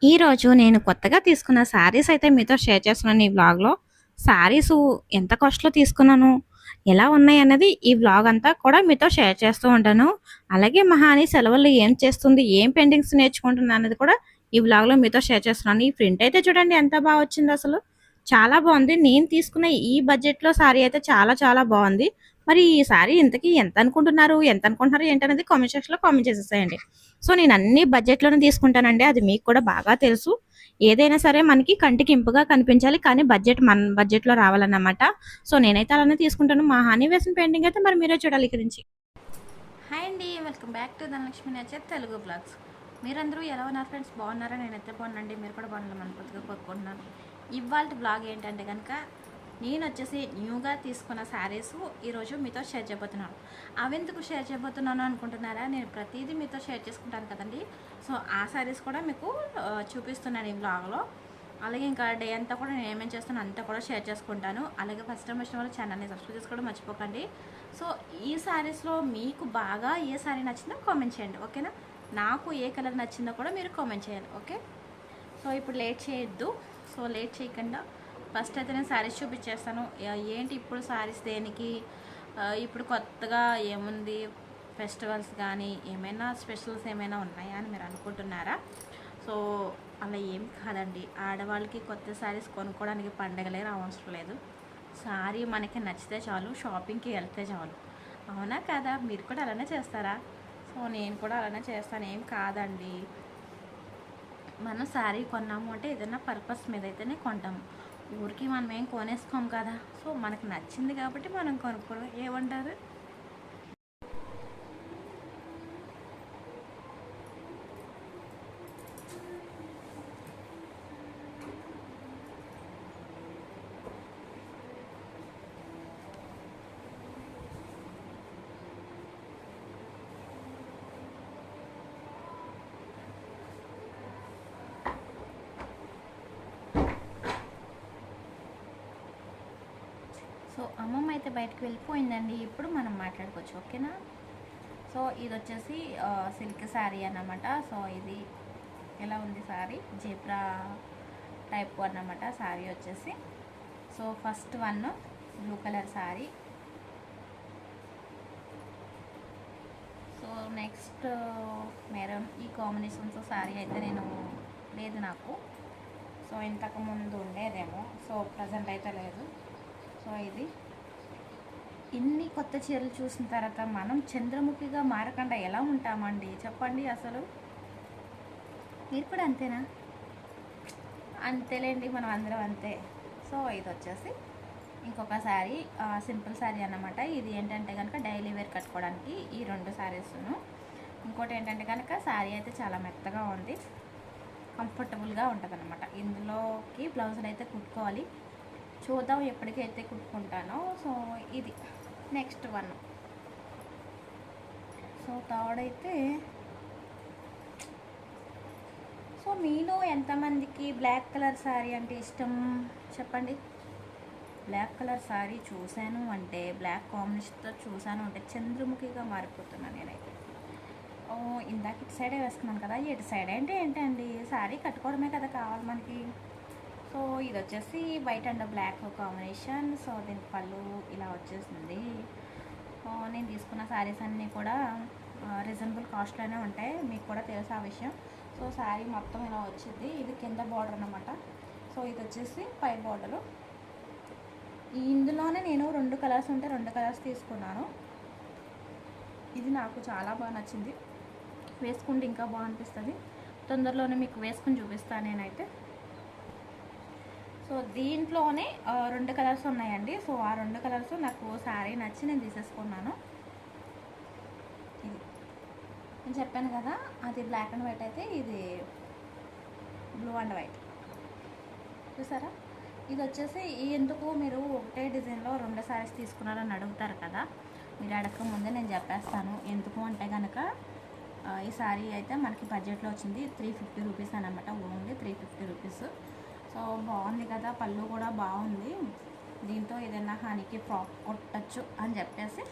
ఈరోజు నేను కొత్తగా తీసుకున్న శారీస్ అయితే మీతో షేర్ చేస్తున్నాను ఈ వ్లాగ్‌లో. శారీస్ ఎంత కాస్ట్‌లో తీసుకున్నాను, ఎలా ఉన్నాయన్నది ఈ వ్లాగ్ అంతా కూడా మీతో షేర్ చేస్తూ ఉంటాను. అలాగే మహాని సెలవుల్లో ఏం చేస్తుంది, ఏం పెయింటింగ్స్ నేర్చుకుంటుంది అన్నది కూడా ఈ వ్లాగ్‌లో మీతో షేర్ చేస్తున్నాను. ఈ ప్రింట్ అయితే చూడండి ఎంత బాగా వచ్చిందసలు. చాలా బాగుంది. నేను తీసుకున్న ఈ బడ్జెట్‌లో శారీ అయితే చాలా చాలా బాగుంది. మరి ఈ శారీ ఇంతకీ ఎంత అనుకుంటున్నారు? ఎంత అనుకుంటున్నారు ఏంటనేది కామెంట్ సెక్షన్‌లో కామెంట్ చేసేసేయండి. సో నేను అన్ని బడ్జెట్‌లోనే తీసుకుంటానండి. అది మీకు కూడా బాగా తెలుసు. ఏదైనా సరే మనకి కంటికి ఇంపుగా కనిపించాలి. కానీ బడ్జెట్ మన బడ్జెట్‌లో రావాలన్నమాట. సో నేనైతే అలానే తీసుకుంటాను. మా హనీ వేసిన పెయింటింగ్ అయితే మరి మీరే చూడాలి ఇక్కడి నుంచి. హాయ్ అండి, welcome back to Dhanalakshmi nature Telugu blogs. మీరందరూ ఎలా ఉన్నారు ఫ్రెండ్స్? బాగున్నారా? నేనైతే బాగున్నానండి. మీరు కూడా బాగుండాలి మనస్ఫూర్తిగా కోరుకుంటున్నాను. ఇవాళ బ్లాగ్ ఏంటంటే కనుక నేను వచ్చేసి న్యూగా తీసుకున్న శారీస్ ఈరోజు మీతో షేర్ చేయబోతున్నాను. అవెందుకు షేర్ చేయబోతున్నాను అనుకుంటున్నారా? నేను ప్రతిదీ మీతో షేర్ చేసుకుంటాను కదండి. సో ఆ శారీస్ కూడా మీకు చూపిస్తున్నాను ఈ బ్లాగ్లో. అలాగే ఇంకా డే అంతా కూడా నేను ఏమేమి చేస్తాను అంతా కూడా షేర్ చేసుకుంటాను. అలాగే ఫస్ట్ టైం వచ్చిన వాళ్ళు ఛానల్ని సబ్స్క్రైబ్ చేసుకోవడం మర్చిపోకండి. సో ఈ శారీస్లో మీకు బాగా ఏ శారీ నచ్చిందో కామెంట్ చేయండి, ఓకేనా? నాకు ఏ కలర్ నచ్చిందో కూడా మీరు కామెంట్ చేయాలి, ఓకే? సో ఇప్పుడు లేట్ చేయొద్దు. సో లేట్ చేయకుండా ఫస్ట్ అయితే నేను శారీస్ చూపించేస్తాను. ఏంటి ఇప్పుడు శారీస్ దేనికి, ఇప్పుడు కొత్తగా ఏముంది, ఫెస్టివల్స్ కానీ ఏమైనా స్పెషల్స్ ఏమైనా ఉన్నాయా అని మీరు అనుకుంటున్నారా? సో అలా ఏం కాదండి. ఆడవాళ్ళకి కొత్త శారీస్ కొనుక్కోవడానికి పండగలే అవసరం లేదు. శారీ మనకి నచ్చితే చాలు, షాపింగ్కి వెళ్తే చాలు. అవునా కదా? మీరు కూడా అలానే చేస్తారా? సో నేను కూడా అలానే చేస్తాను, ఏం కాదండి. మనం శారీ కొన్నాము అంటే ఏదైనా పర్పస్ మీద అయితేనే కొంటాము. ఊరికి మనం ఏం కొనేసుకోం కదా. సో మనకు నచ్చింది కాబట్టి మనం కొనుక్కోవడం, ఏమంటారు? సో అమ్మమ్మ అయితే బయటకు వెళ్ళిపోయిందండి. ఇప్పుడు మనం మాట్లాడుకోవచ్చు, ఓకేనా? సో ఇది వచ్చేసి సిల్క్ శారీ అన్నమాట. సో ఇది ఎలా ఉంది శారీ? జీబ్రా టైప్ అన్నమాట శారీ వచ్చేసి. So first one blue colour sari. So next maroon. ఈ కాంబినేషన్స్ శారీ అయితే నేను లేదు నాకు. సో ఇంతకుముందు ఉండేదేమో, సో ప్రజెంట్ అయితే లేదు. సో ఇది ఇన్ని కొత్త చీరలు చూసిన తర్వాత మనం చంద్రముఖిగా మారకుండా ఎలా ఉంటామండి చెప్పండి అసలు? మీరు కూడా అంతేనా? అంతేలేండి, మనం అందరం అంతే. సో ఇది వచ్చేసి ఇంకొక శారీ, సింపుల్ శారీ అన్నమాట. ఇది ఏంటంటే కనుక డైలీ వేర్ కట్టుకోవడానికి ఈ రెండు శారీస్ను. ఇంకోటి ఏంటంటే కనుక శారీ అయితే చాలా మెత్తగా ఉంది, కంఫర్టబుల్గా ఉంటుంది అనమాట. ఇందులోకి బ్లౌజులు అయితే కుట్టుకోవాలి. చూద్దాం ఎప్పటికైతే కుట్టుకుంటానో. సో ఇది నెక్స్ట్ వన్. సో థర్డ్ అయితే, సో మీలో ఎంతమందికి బ్లాక్ కలర్ శారీ అంటే ఇష్టం చెప్పండి? బ్లాక్ కలర్ శారీ చూశాను అంటే, బ్లాక్ కాంబినేషన్తో చూశాను అంటే చంద్రముఖిగా మారిపోతున్నాను నేనైతే. ఓ ఇందాక ఇటు సైడే వేసుకున్నాను కదా, ఇటు సైడ్ అంటే ఏంటండి, శారీ కట్టుకోవడమే కదా కావాలి మనకి. సో ఇది వచ్చేసి white and black combination. So దీని పళ్ళు ఇలా వచ్చేసింది. నేను తీసుకున్న శారీస్ అన్నీ కూడా రీజనబుల్ కాస్ట్లోనే ఉంటాయి, మీకు కూడా తెలుసు ఆ విషయం. సో శారీ మొత్తం ఇలా వచ్చింది. ఇది కింద బార్డర్ అన్నమాట. సో ఇది వచ్చేసి పై బార్డరు. ఇందులోనే నేను రెండు కలర్స్ ఉంటే రెండు కలర్స్ తీసుకున్నాను. ఇది నాకు చాలా బాగా నచ్చింది, వేసుకుంటే ఇంకా బాగా అనిపిస్తుంది. తొందరలోనే మీకు వేసుకుని చూపిస్తాను నేనైతే. సో దీంట్లోనే రెండు కలర్స్ ఉన్నాయండి. సో ఆ రెండు కలర్స్ నాకు శారీ నచ్చి నేను తీసేసుకున్నాను. ఇది నేను చెప్పాను కదా, అది బ్లాక్ అండ్ వైట్ అయితే ఇది బ్లూ అండ్ వైట్. చూసారా? ఇది వచ్చేసి ఎందుకు మీరు ఒకటే డిజైన్లో రెండు శారీస్ తీసుకున్నారని అడుగుతారు కదా. మీరు అడగక ముందే నేను చెప్పేస్తాను ఎందుకు అంటే కనుక, ఈ శారీ అయితే మనకి బడ్జెట్లో వచ్చింది 350 రూపీస్ అనమాట. Only 350 rupees. సో బాగుంది కదా, పళ్ళు కూడా బాగుంది. దీంతో ఏదైనా హానికి ఫ్రాక్ కొట్టచ్చు అని చెప్పేసి,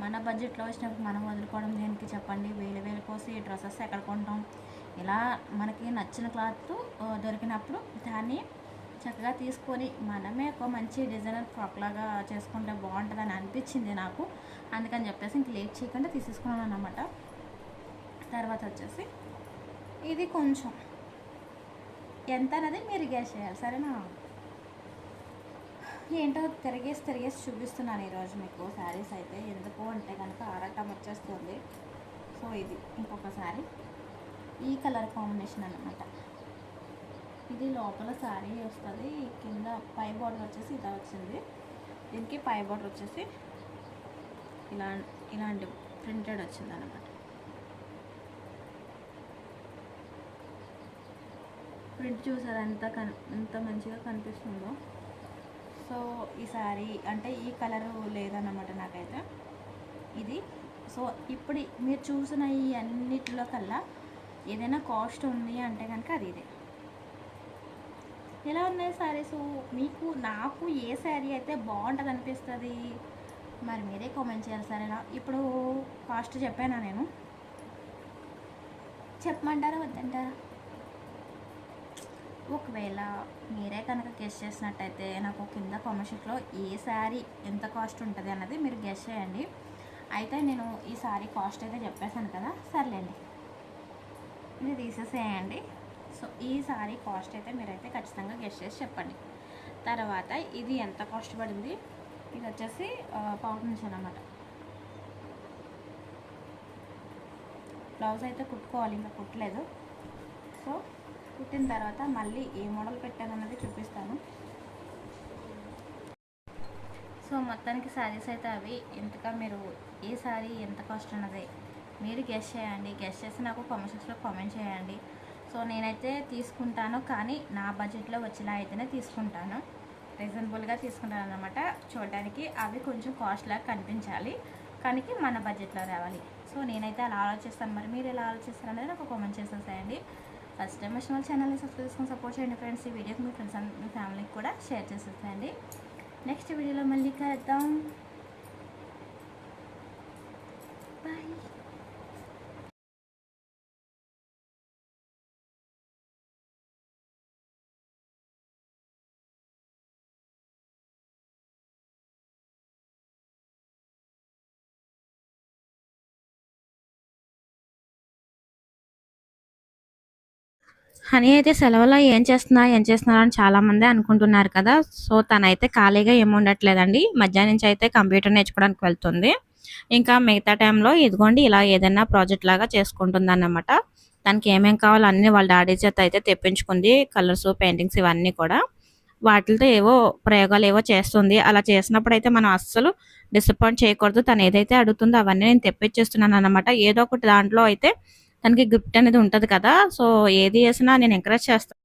మన బడ్జెట్లో వచ్చినప్పుడు మనం వదులుకోవడం దేనికి చెప్పండి? వేలు వేలు కోసి డ్రెస్సెస్ ఎక్కడ కొంటాం? ఇలా మనకి నచ్చిన క్లాత్ దొరికినప్పుడు దాన్ని చక్కగా తీసుకొని మనమే ఒక మంచి డిజైనర్ ఫ్రాక్ లాగా చేసుకుంటే బాగుంటుందని అనిపించింది నాకు. అందుకని చెప్పేసి ఇంక లేట్ చేయకుండా తీసేసుకున్నాను అన్నమాట. తర్వాత వచ్చేసి ఇది కొంచెం ఎంత అనేది మీరు గెస్ చేయాలి, సరేనా? ఏంటో తిరిగేసి చూపిస్తున్నాను ఈరోజు మీకు శారీస్ అయితే. ఎందుకు అంటే కనుక ఆరాటం వచ్చేస్తుంది. సో ఇది ఇంకొకసారి ఈ కలర్ కాంబినేషన్ అనమాట. ఇది లోపల శారీ వస్తుంది, కింద పై బార్డర్ వచ్చేసి ఇలా వచ్చింది. దీనికి పై బార్డర్ వచ్చేసి ఇలాంటి ప్రింటెడ్ వచ్చింది అనమాట. ప్రింట్ చూసారా ఎంత మంచిగా కనిపిస్తుందో. సో ఈ శారీ అంటే ఈ కలరు లేదన్నమాట నాకైతే ఇది. సో ఇప్పుడు మీరు చూసిన ఈ అన్నిటిలో కల్లా ఏదైనా కాస్ట్ ఉంది అంటే కనుక అది ఇదే. ఎలా ఉన్నాయి శారీస్? మీకు నాకు ఏ శారీ అయితే బాగుంటుంది అనిపిస్తుంది మరి మీరే కామెంట్ చేయాలి, సరేనా? ఇప్పుడు కాస్ట్ చెప్పానా నేను? చెప్పమంటారా వద్దంటారా? ఒకవేళ మీరే కనుక గెస్ చేసినట్టయితే నాకు కింద కామెంట్స్లో ఏ శారీ ఎంత కాస్ట్ ఉంటుంది అన్నది మీరు గెస్ చేయండి. అయితే నేను ఈ శారీ కాస్ట్ అయితే చెప్పేశాను కదా, సర్లేండి ఇది తీసేసేయండి. సో ఈ శారీ కాస్ట్ అయితే మీరైతే ఖచ్చితంగా గెస్ చేసి చెప్పండి. తర్వాత ఇది ఎంత కాస్ట్ పడింది? ఇది వచ్చేసి పౌట్ నుంచి అన్నమాట. బ్లౌజ్ అయితే కుట్టుకోవాలి, ఇంకా కుట్టలేదు. సో కుట్టిన తర్వాత మళ్ళీ ఏ మోడల్ పెట్టానన్నది చూపిస్తాను. సో మొత్తానికి శారీస్ అయితే అవి. ఎంతగా మీరు ఏ శారీ ఎంత కాస్ట్ అన్నది మీరు గెస్ చేయండి. గెస్ చేసి నాకు కామెంట్స్లో కామెంట్ చేయండి. సో నేనైతే తీసుకుంటాను, కానీ నా బడ్జెట్లో వచ్చేలా అయితేనే తీసుకుంటాను. రీజనబుల్గా తీసుకుంటాను అన్నమాట. చూడడానికి అవి కొంచెం కాస్ట్లాగా కనిపించాలి, కానీ మన బడ్జెట్లో రావాలి. సో నేనైతే అలా ఆలోచిస్తాను. మరి మీరు ఎలా ఆలోచిస్తారు అనేది నాకు కామెంట్ చేసేసేయండి. ఫస్ట్ టైం వచ్చిన వాళ్ళ ఛానల్ని సబ్స్క్రైబ్ చేసుకొని సపోర్ట్ చేయండి ఫ్రెండ్స్. ఈ వీడియోకి మీ ఫ్రెండ్స్ అండ్ మీ ఫ్యామిలీకి కూడా షేర్ చేసేసేయండి. నెక్స్ట్ వీడియోలో మళ్ళీ కలుద్దాం. బాయ్. హనీ అయితే సెలవులో ఏం చేస్తున్నారు అని చాలామంది అనుకుంటున్నారు కదా. సో తనైతే ఖాళీగా ఏమి ఉండట్లేదండి. మధ్యాహ్నం నుంచి అయితే కంప్యూటర్ నేర్చుకోవడానికి వెళ్తుంది. ఇంకా మిగతా టైంలో ఇదిగోండి ఇలా ఏదైనా ప్రాజెక్ట్ లాగా చేసుకుంటుంది అన్నమాట. తనకి ఏమేం కావాలో అన్నీ వాళ్ళ డాడీ చేత అయితే తెప్పించుకుంది. కలర్స్, పెయింటింగ్స్ ఇవన్నీ కూడా వాటితో ఏవో ప్రయోగాలు ఏవో చేస్తుంది. అలా చేసినప్పుడు అయితే మనం అస్సలు డిసప్పాయింట్ చేయకూడదు. తను ఏదైతే అడుగుతుందో అవన్నీ నేను తెప్పించేస్తున్నాను అనమాట. ఏదో ఒకటి దాంట్లో అయితే తనకి గిఫ్ట్ అనేది ఉంటది కదా. సో ఏది చేసినా నేను ఎంకరేజ్ చేస్తాను.